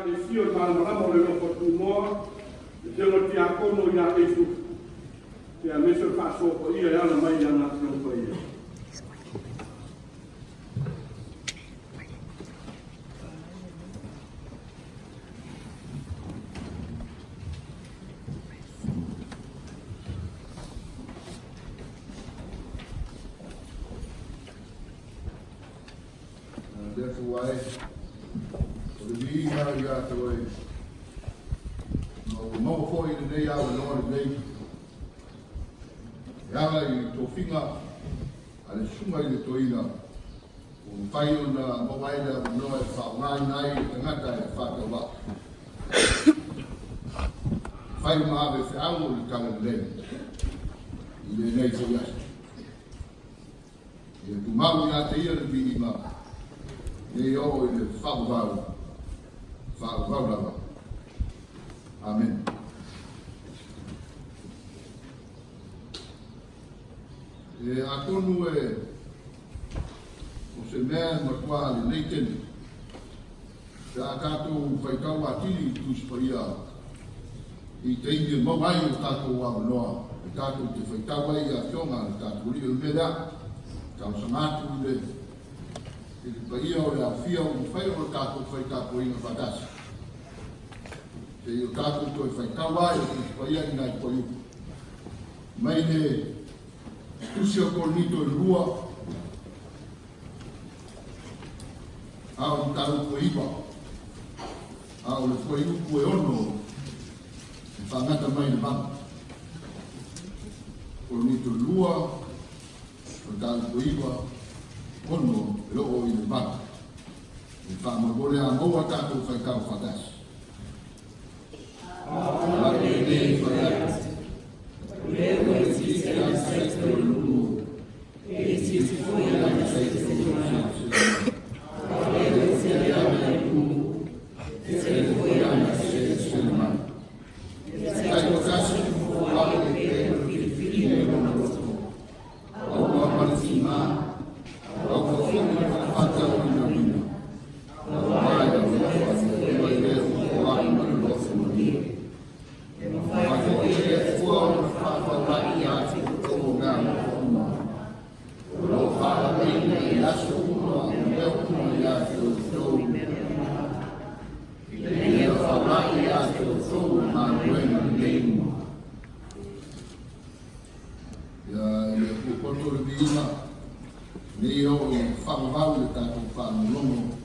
le fio malama le loko tumoa, te o te akono ia esu, te a meso paso ko ia e ala mai ana tino ko ia. Therefore, I, for the being out you out the way, no for you today, I will know today. Yala you to finger, and the summa you to ina, who find on the mobile, no, if I nine, and not that fat about. Find my harvest, I will come and then. In the next year, you to Maui at the year to be ima. E o i le whakavau rawa. Amen. E a tonu e o se mea matua le leiteni. Se a kātou whaikau atiri tu sparia i te inge mawai o tātou wa manoa. E tātou te whaikau ai a whionga, tātou rio mea, tau samatu le e te paia o le awhia o whai o tātou whai tātou inga whakasi. Te i o tātou toi whai kawai o te paia i nai koi upu. Mai ne tusi o kornito i rua, a o tātou koi iwa, a o le koi upu e ono, e whangata mai le manga. Kornito i rua, o tātou koi iwa, ono e o i le bata. E whamagore a moa tātou whaikau whakasi. Ake nei whakasi. Lewa e tisi a saito o lumu. E tisi foi a saito o lumu. Lewa e tisi a lumu. E tisi foi a saito o lumu. Kai whakasi mo wale e o whiwhiri e o roto. Au a palitima. Nei o i whamavau le tātou whanulongo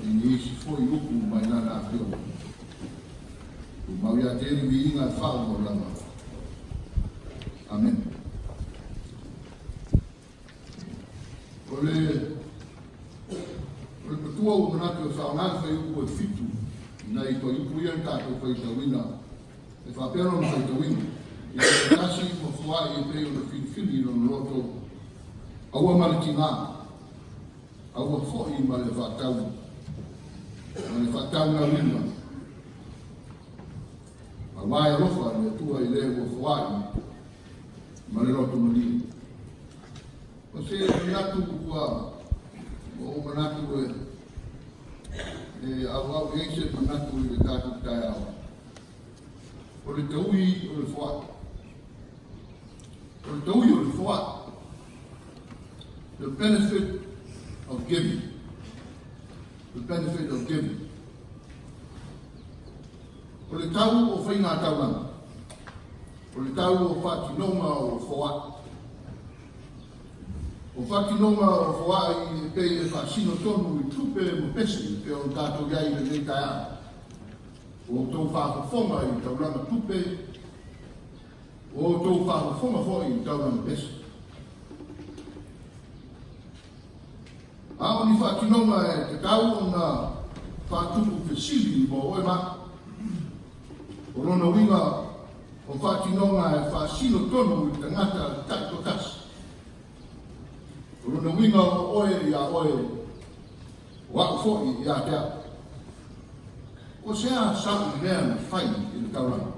i ni isi foi upu mai nana a whio. U mau ia te eri vi inga whao lama. Amen. O le patua o manatu e whaongan whai upu e fitu na i toi upu ian tātou whai tawina. E whapero na whai tawina. I te kasi mo whai e peo na whiwhiri no roto. Aua mariki ngā, aua whoi ma le whātau, ma le whātau ngā rima. Ma wai rofa le tua i leo o whai, ma le roto mali. O se manatu kua, o manatu e au eise manatu i le tātou tai awa. O le taui o le whai. O le taui o le whai. The benefit of giving. The benefit of giving. O le tau o whainga tauranga. O le tau o whatinonga o whoa. O whatinonga o whoa i pei e whasino tonu i tupe mo pesi pe o tātou iai le nei taia. O tau whawhawhonga i tauranga tupe. O tau whawhawhonga hoi i tauranga pesi. A ni whakinonga e te tau o ngā whātupu whesili mo oe ma. O rona winga o whakinonga e whasino tonu i te ngata taito kasi. O rona winga o oe i a oe o ako fōi i a te a. O sea sau mea na whai i le tauranga.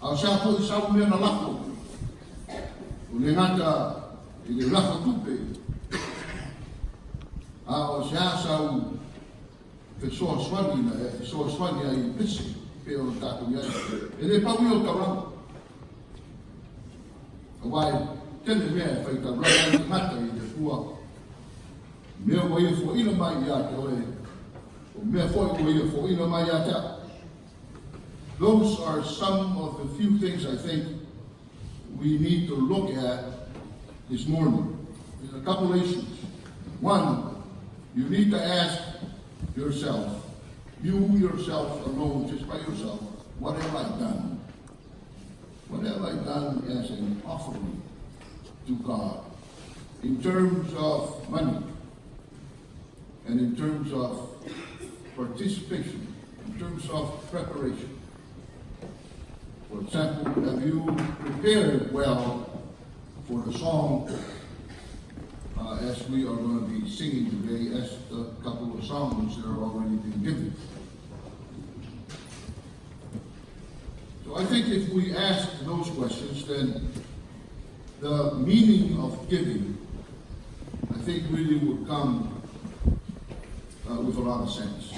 A sea fōi sau mea na lako. O le ngata i le lako tupe. A o sea sau soa swani na soa swani ai pisi pe o tātou iai. E le pau i o tauranga. Awai, tene mea whai tauranga i mata i te kua. Mea ko ia fo ina mai i a te oe. O mea fo ia fo ina mai a te. Those are some of the few things I think we need to look at this morning. There's a couple issues. One, you need to ask yourself, you yourself alone, just by yourself, what have I done? What have I done as an offering to God in terms of money and in terms of participation, in terms of preparation? For example, have you prepared well for the song as we are going to be singing today, as a couple of songs that are already been given? So I think if we ask those questions, then the meaning of giving, I think, really would come with a lot of sense.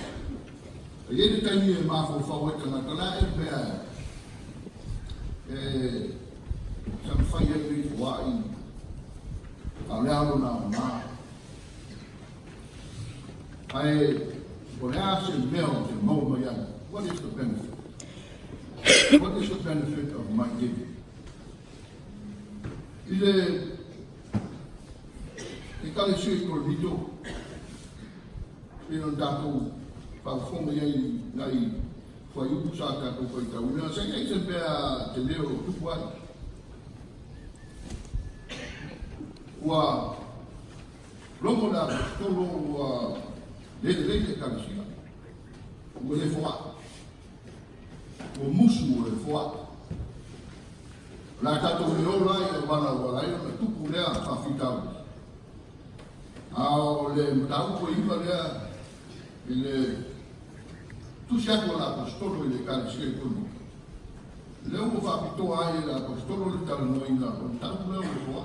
Some fire with Hawaii, Around now. I would ask him, Mel, what is the benefit? What is the benefit of my giving? Ile kale sui ko dito. Pero dato pa fonga yai ngai foi u sa ka ko foi ka una sa ngai se pe te leo tu kwa. Wa longo da tolo wa le kale sui. O le foa. O musu o le foa. La tato le ola e bana wala e na tupu lea pa fitau. Ao le mtau ko iwa lea ele tu siako la apostolo i le kalesia kono. Le o fa pito ai la apostolo le talanoina o tau leo le foa.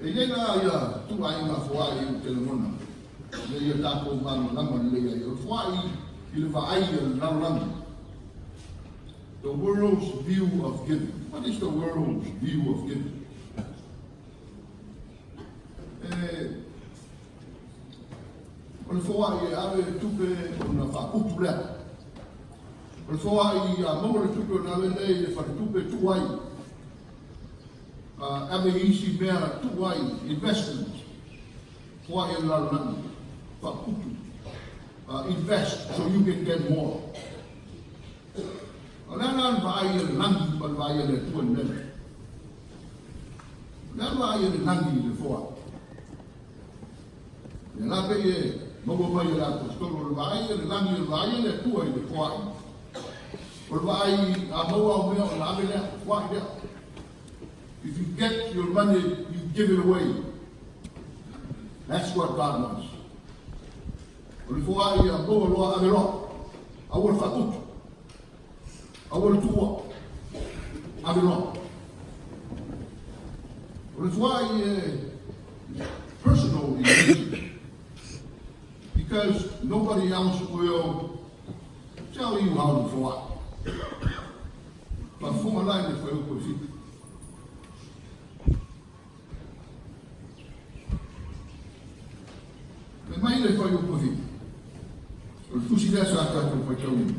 E llega ia tu ai ma foa i o telemona. Le ia tapo mano lama le ia o foa i le vai le lalanga. The world's view of giving. What is the world's view of giving? O le foa i ave tupe o na whakutu lea. O le foa i a maua le tupe o na lele le whakatupe tuai. Ave isi mea tuai investment. Foa i lalanga. Whakutu. Invest so you can get more. Lana vai le langi pa vai le tu nele. Lana vai le langi le foa. Le la pe mo mai la apostolo vai le langi vai le tu le foa. O vai a mo me la me le foa le. If you get your money, you give it away. That's what God wants. O le foa ia mo lo a vero. A wo fa I will do I belong. But it's why personal religion, because nobody else will tell you how to fly. But for my life, it's very good. The mind is very good. But who see that's after I tell you.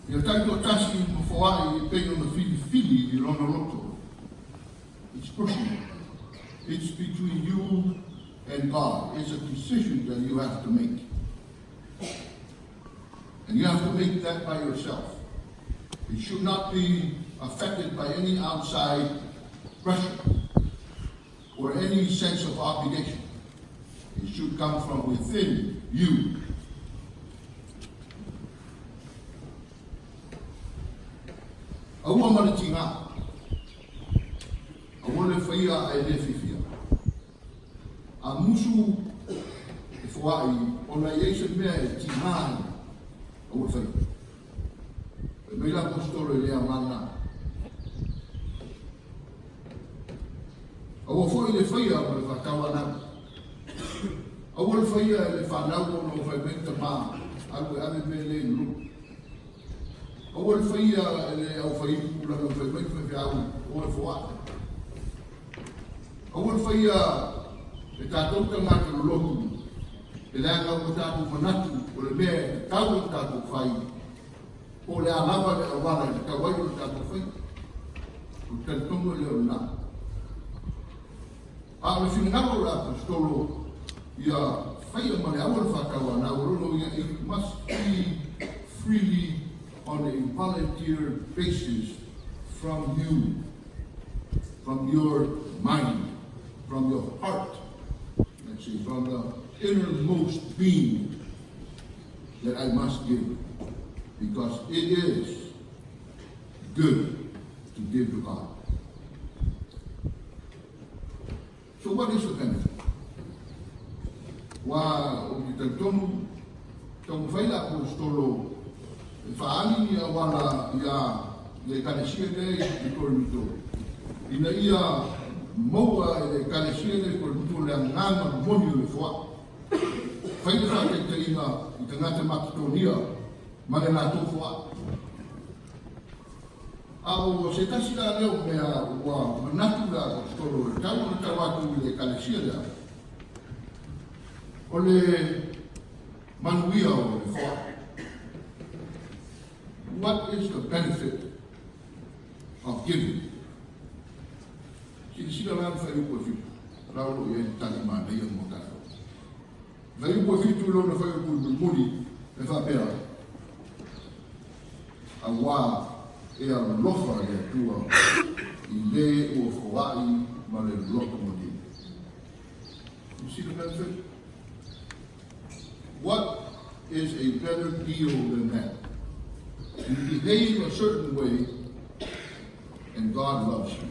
Ia taito tasi mo foai e pei ona fili I lona loto. It's personal. It's between you and God. It's a decision that you have to make. And you have to make that by yourself. It should not be affected by any outside pressure or any sense of obligation. It should come from within you. Aua maritinga. Aua le whaia e le whiwhia. A musu e whaai o na iese mea e tingāi aua whaia. E meila apostolo e lea mana. Awa foi le whaia o le whakawana. Awa le whaia le whanau o no whai menta mā. Alu e ame me le lu. Awa le whaia le au whai pula no whai menta me au o le whoa. Awa le whaia e tātou ka ngāta lotu. E le anga o tātou manatu o le mea tau o tātou whai. O le alawa le awana le kawai o tātou whai. O tātou le o nā. A le whinangaro la apostolo ia whaia mane awa le whakawana o rono ia it must be freely on a volunteer basis from you, from your mind, from your heart, let's say, from the innermost being that I must give, because it is good to give to God. So what is the benefit? Wa o ki tonu tonu faila apostolo faali ia wala ia le kalesia nei i Korinto. Ina ia moa le kalesia nei Korinto le nganga moni le foa. Faila fa te ina i tangata Makedonia ma le nātou foa. Au se tasi la leo mea wa manatu la apostolo le tau na tawatu le kalesia lea. O le manuia o le foa. What is the benefit of giving? Sila lang sa iyo po fitu. Raulo yan tali mana yan mo tayo. Sa iyo po fitu lo na fayo po muli na fapera. Awa e a lofa le tua i le o Hawaii ma le lofa mo di. You see the benefit? What is a better deal than that? You behave a certain way, and God loves you.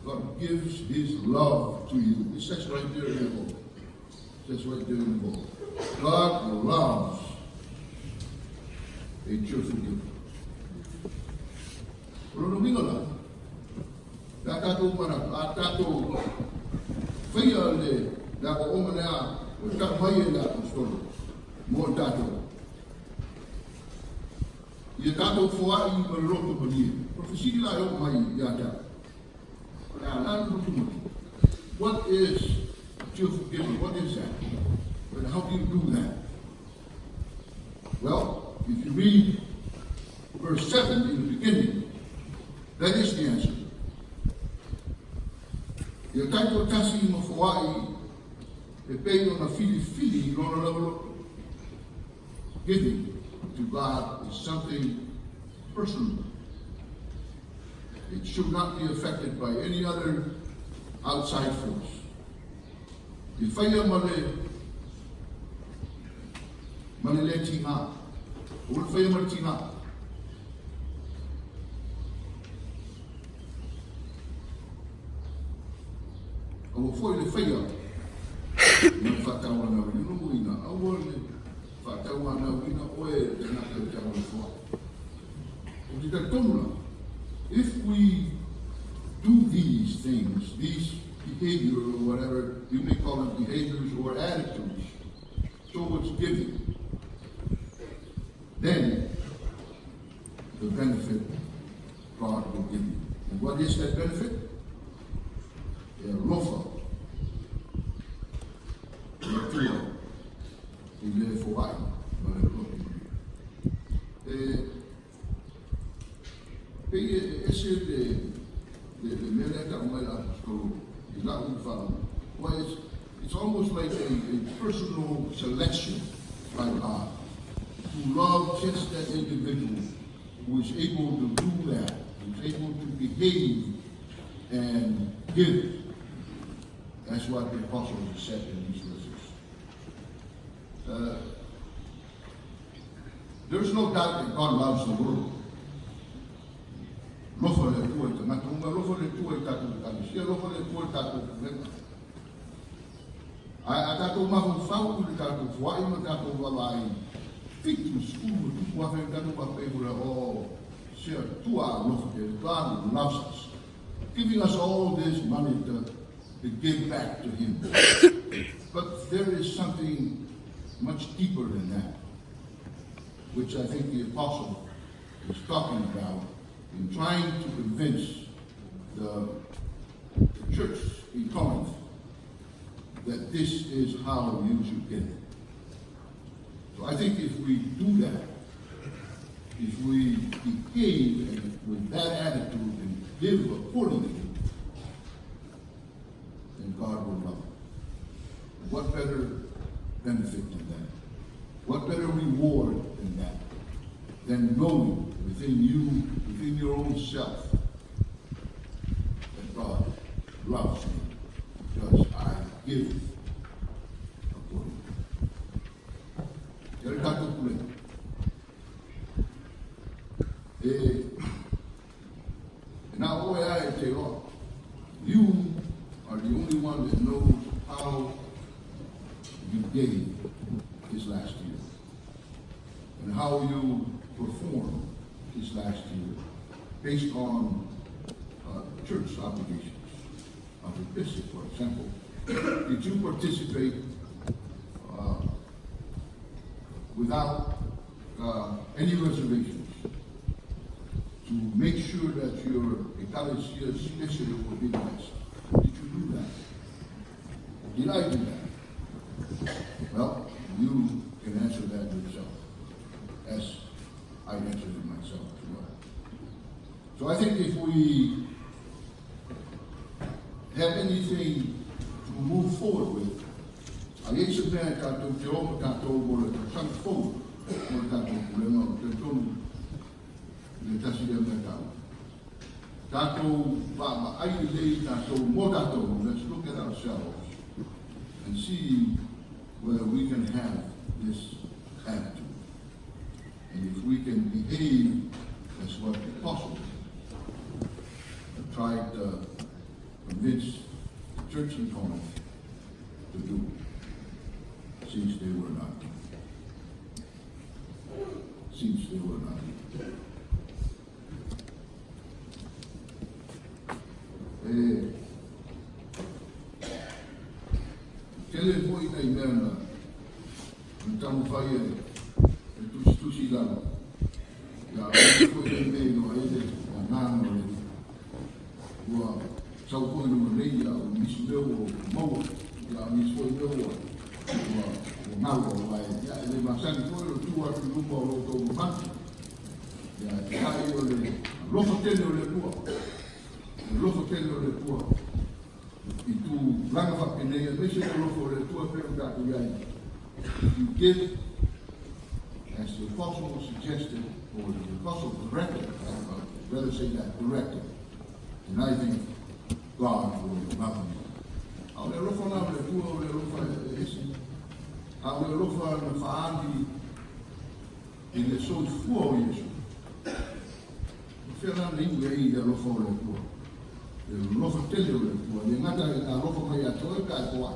God gives His love to you. It says right there in the book. It says right there in the book. God loves a cheerful giver. Rono mingola. Tatato mana, tatato faya le, la ko omana. Utak bayi la apostolo, mo tato. Ia tato foa I meroto bani. Profesi la yo mai ya ta. Na lutu. What is cheerful giving? What is that? And how do you do that? Well, if you read verse 7 in the beginning, that is the answer. Ia tato tasi mo foa e pei ona fili lona lava. Giving to God is something personal. It should not be affected by any other outside force. I whaia male le tinga. O le whaia male tinga. O foi le whaia na whatawana wina no wina awa le whatawana wina oe te naka te awa wha. O te tatona, if we do these things, these behaviors or whatever, you may call them behaviors or attitudes towards giving, then the benefit God will give you. And what is that benefit? A lofa. Il est forêt, et essayer de mettre en place it's almost like a personal selection by God to love just that individual who is able to do that, who is able to behave and give. That's what the apostles said in these verses. There's no doubt that God loves the world. Lofa le tua te matunga, lofa le tua I tatu te kalisia, lofa le tua tatu te leka. A tatu mahu whau le tatu whai ma tatu wawai. Fitu skulu tu wawai tatu wapehura o sea tua lofa te. God loves us. giving us all this money to give back to him. But there is something much deeper than that, which I think the apostle is talking about in trying to convince the church in Corinth that this is how you should get it. So I think if we do that, if we behave with that attitude and live accordingly, then God will love us. What better benefit than that? What better reward than that? Than knowing within you, within your own self, that God loves me because I give accordingly. Now, you are the only one that knows how you gave this last year and how you performed this last year based on church obligations. Of the bishop, for example, did you participate without any reservations to make sure that your ecclesia special will be blessed? Did you do that? Did I do that? Well, you can answer that yourself, as I answered it myself as well. So I think if we have anything to move forward with, I get some man to the old or some forward. Let's look at ourselves and see whether we can have this attitude. And if we can behave as what the apostle tried to convince the church in Corinth to do, since they were not. Since they were not. Kele foi na imena, então vai tusi lá, já foi na imena, ele na nana, o sau foi no meio, o misudeu o mau, já misudeu o mau vai, já ele masani foi o tua tu lupa o teu banco, já aí ele logo tendo ele tua, logo tendo ele tua. E tu, lá na fapeneia, deixa eu for a tua pergunta to you give, as the apostle suggested, or the apostle directed, rather say that, directed, and I think God will love me. Ao le rofa na le tua, ao le rofa esi, ao le rofa na faandi, e le sou fua o Yesu. O whiana na ingu e le rofa o le tua. Lofa tele o le tua, le ngata a lofa mai atoa ka e koa.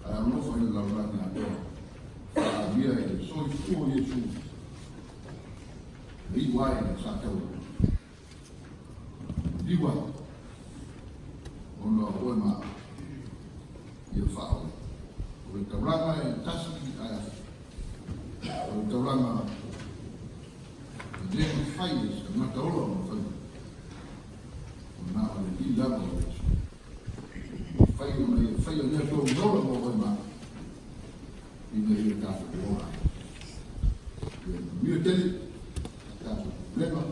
A lofa i la rana atoa. A via e soi fua Yesu. Liwai e sa tau. Liwai. Ono a koe maa. I a whao. O le tauranga e tasi a o le tauranga e leo whai e ngata ola o whai. Now, he loved it. Fail never go no more. In the year after the war. You tell it, that's never.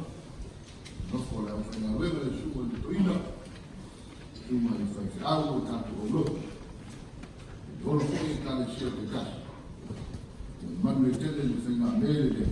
Not for that, and I live in a shoe with the Torino. Human effect. I will come to look. All of you can share the cash. When we tell you the thing I made it,